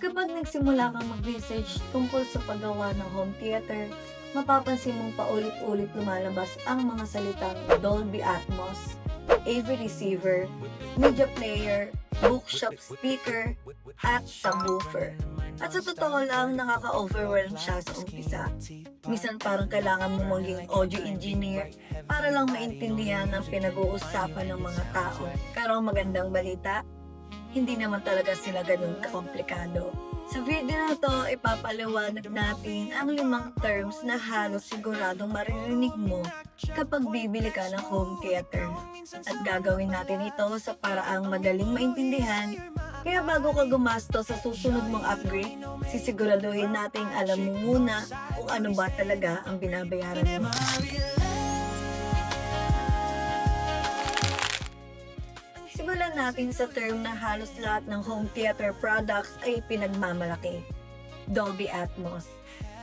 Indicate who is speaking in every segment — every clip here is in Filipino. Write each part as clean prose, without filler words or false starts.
Speaker 1: Kapag nagsimula kang mag-research tungkol sa paggawa ng home theater, mapapansin mong paulit-ulit lumalabas ang mga salitang Dolby Atmos, AV receiver, media player, bookshop speaker, at subwoofer. At sa totoo lang, nakaka-overwhelm siya sa umpisa. Minsan parang kailangan mo maging audio engineer para lang maintindihan ang pinag-uusapan ng mga tao. Pero ang magandang balita, hindi naman talaga sila ganun kakomplikado. Sa video na to, ipapaliwanag natin ang 5 terms na halos siguradong maririnig mo kapag bibili ka ng home theater. At gagawin natin ito sa paraang madaling maintindihan. Kaya bago ka gumastos sa susunod mong upgrade, sisiguraduhin nating alam mo muna kung ano ba talaga ang binabayaran mo. Simulan natin sa term na halos lahat ng home theater products ay pinagmamalaki, Dolby Atmos.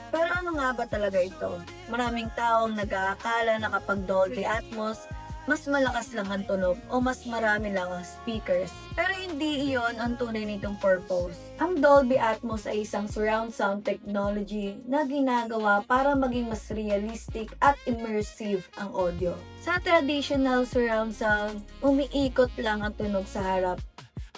Speaker 1: Pero ano nga ba talaga ito? Maraming taong nag-aakala na kapag Dolby Atmos, mas malakas lang ang tunog o mas marami lang ang speakers. Pero hindi iyon ang tunay nitong purpose. Ang Dolby Atmos ay isang surround sound technology na ginagawa para maging mas realistic at immersive ang audio. Sa traditional surround sound, umiikot lang ang tunog sa harap,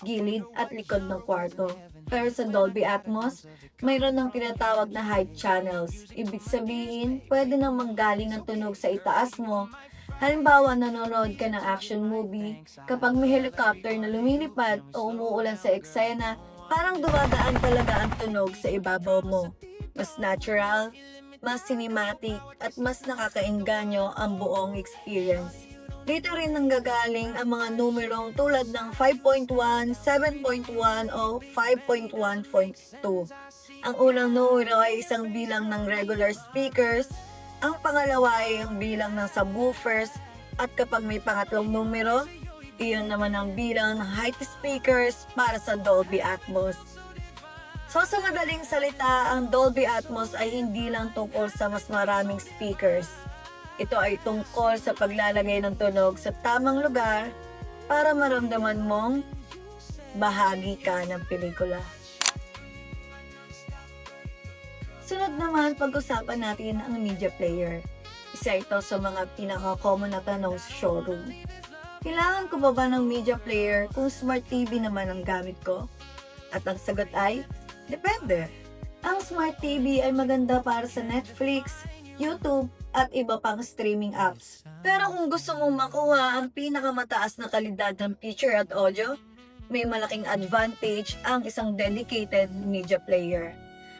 Speaker 1: gilid at likod ng kwarto. Pero sa Dolby Atmos, mayroon ng tinatawag na height channels. Ibig sabihin, pwede nang manggaling ang tunog sa itaas mo. Halimbawa, nanonood ka ng action movie, kapag may helicopter na lumilipad o umuulan sa eksena, parang dumadaan talaga ang tunog sa ibabaw mo. Mas natural, mas cinematic, at mas nakakaengganyo ang buong experience. Dito rin nanggagaling ang mga numerong tulad ng 5.1, 7.1 o 5.1.2. Ang unang numero ay isang bilang ng regular speakers, ang pangalawa ay ang bilang ng subwoofers, at kapag may pangatlong numero, iyon naman ang bilang ng height speakers para sa Dolby Atmos. So sa madaling salita, ang Dolby Atmos ay hindi lang tungkol sa mas maraming speakers. Ito ay tungkol sa paglalagay ng tunog sa tamang lugar para maramdaman mong bahagi ka ng pelikula. Sunod naman, pag-usapan natin ang media player. Isa ito sa mga pinaka-common na tanong sa showroom. Kailangan ko ba ng media player kung smart TV naman ang gamit ko? At ang sagot ay, depende. Ang smart TV ay maganda para sa Netflix, YouTube, at iba pang streaming apps. Pero kung gusto mong makuha ang pinakamataas na kalidad ng picture at audio, may malaking advantage ang isang dedicated media player.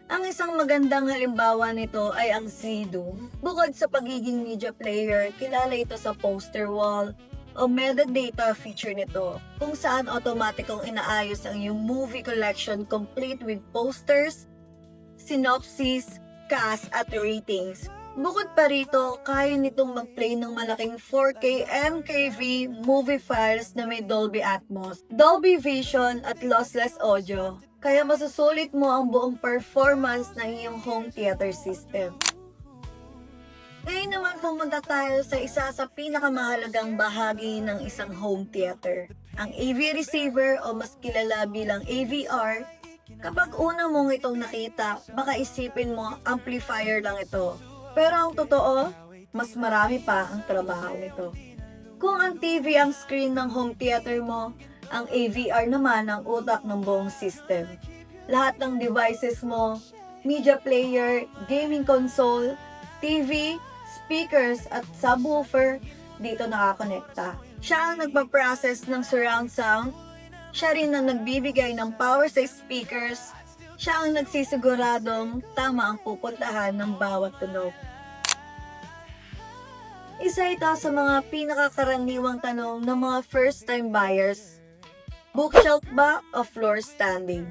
Speaker 1: Ang isang magandang halimbawa nito ay ang Zido. Bukod sa pagiging media player, kilala ito sa poster wall o metadata feature nito, kung saan automatikong inaayos ang iyong movie collection complete with posters, synopsis, cast at ratings. Bukod pa rito, kaya nitong mag-play ng malaking 4K MKV movie files na may Dolby Atmos, Dolby Vision at lossless audio. Kaya masusulit mo ang buong performance ng iyong home theater system. Ngayon naman pumunta tayo sa isa sa pinakamahalagang bahagi ng isang home theater, ang AV receiver o mas kilala bilang AVR. Kapag una mong itong nakita, baka isipin mo amplifier lang ito. Pero ang totoo, mas marami pa ang trabaho nito. Kung ang TV ang screen ng home theater mo, ang AVR naman ang utak ng buong system. Lahat ng devices mo, media player, gaming console, TV, speakers at subwoofer, dito nakakonekta. Siya ang nagpa-process ng surround sound, siya rin ang nagbibigay ng power sa speakers, siya ang nagsisiguradong tama ang pupuntahan ng bawat tunog. Isa ito sa mga pinakakaraniwang tanong ng mga first-time buyers. Bookshelf ba o floor standing?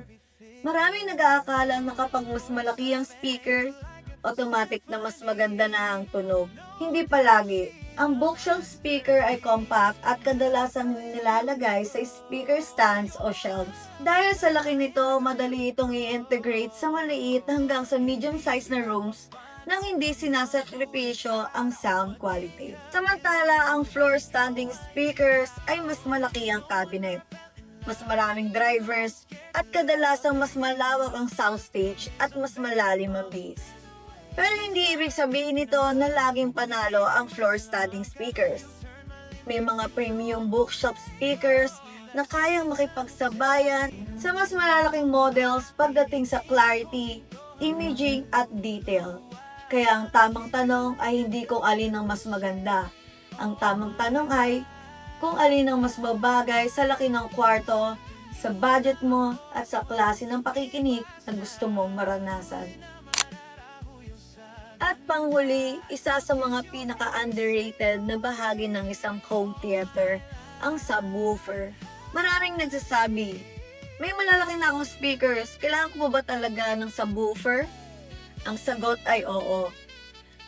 Speaker 1: Maraming nag-aakala na kapag mas malaki ang speaker, automatic na mas maganda na ang tunog. Hindi palagi. Ang bookshelf speaker ay compact at kadalasan nilalagay sa speaker stands o shelves. Dahil sa laki nito, madali itong i-integrate sa maliit hanggang sa medium size na rooms nang hindi sinasakripisyo ang sound quality. Samantala, ang floor standing speakers ay mas malaki ang cabinet. mas maraming drivers, at kadalasang mas malawak ang soundstage at mas malalim ang bass. Pero hindi ibig sabihin nito na laging panalo ang floor-standing speakers. May mga premium bookshelf speakers na kayang makipagsabayan sa mas malalaking models pagdating sa clarity, imaging at detail. Kaya ang tamang tanong ay hindi kung alin ang mas maganda. Ang tamang tanong ay kung alin ang mas babagay sa laki ng kwarto, sa budget mo, at sa klase ng pakikinig na gusto mong maranasan. At panghuli, isa sa mga pinaka-underrated na bahagi ng isang home theater, ang subwoofer. Maraming nagsasabi, may malalaki na akong speakers, kailangan ko ba talaga ng subwoofer? Ang sagot ay oo.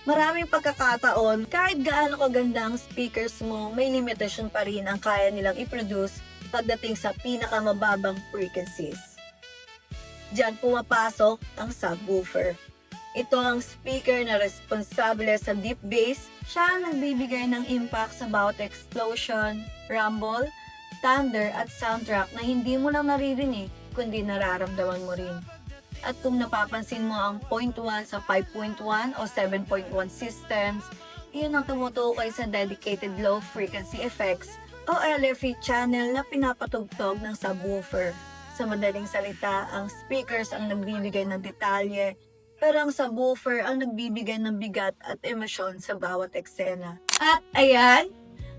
Speaker 1: Maraming pagkakataon, kahit gaano kaganda ang speakers mo, may limitation pa rin ang kaya nilang i-produce pagdating sa pinakamababang frequencies. Diyan pumapasok ang subwoofer. Ito ang speaker na responsable sa deep bass. Siya ang nagbibigay ng impact sa bawat explosion, rumble, thunder at soundtrack na hindi mo lang naririnig kundi nararamdaman mo rin. At kung napapansin mo ang 0.1 sa 5.1 o 7.1 systems, iyon ang tumutukoy sa dedicated low frequency effects o LFE channel na pinapatugtog ng subwoofer. Sa madaling salita, ang speakers ang nagbibigay ng detalye, pero ang subwoofer ang nagbibigay ng bigat at emosyon sa bawat eksena. At ayan,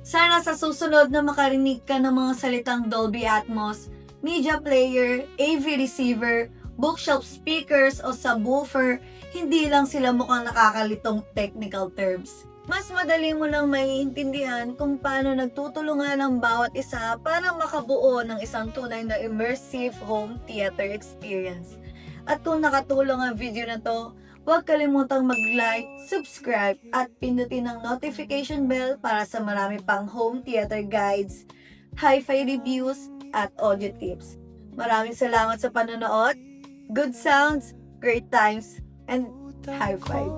Speaker 1: sana sa susunod na makarinig ka ng mga salitang Dolby Atmos, media player, AV receiver, bookshelf speakers o subwoofer, hindi lang sila mukhang nakakalitong technical terms. Mas madali mo lang maiintindihan kung paano nagtutulungan ang bawat isa para makabuo ng isang tunay na immersive home theater experience. At kung nakatulong ang video na to, huwag kalimutang mag-like, subscribe, at pindutin ang notification bell para sa marami pang home theater guides, hi-fi reviews, at audio tips. Maraming salamat sa panonood. Good sounds, great times, and high five.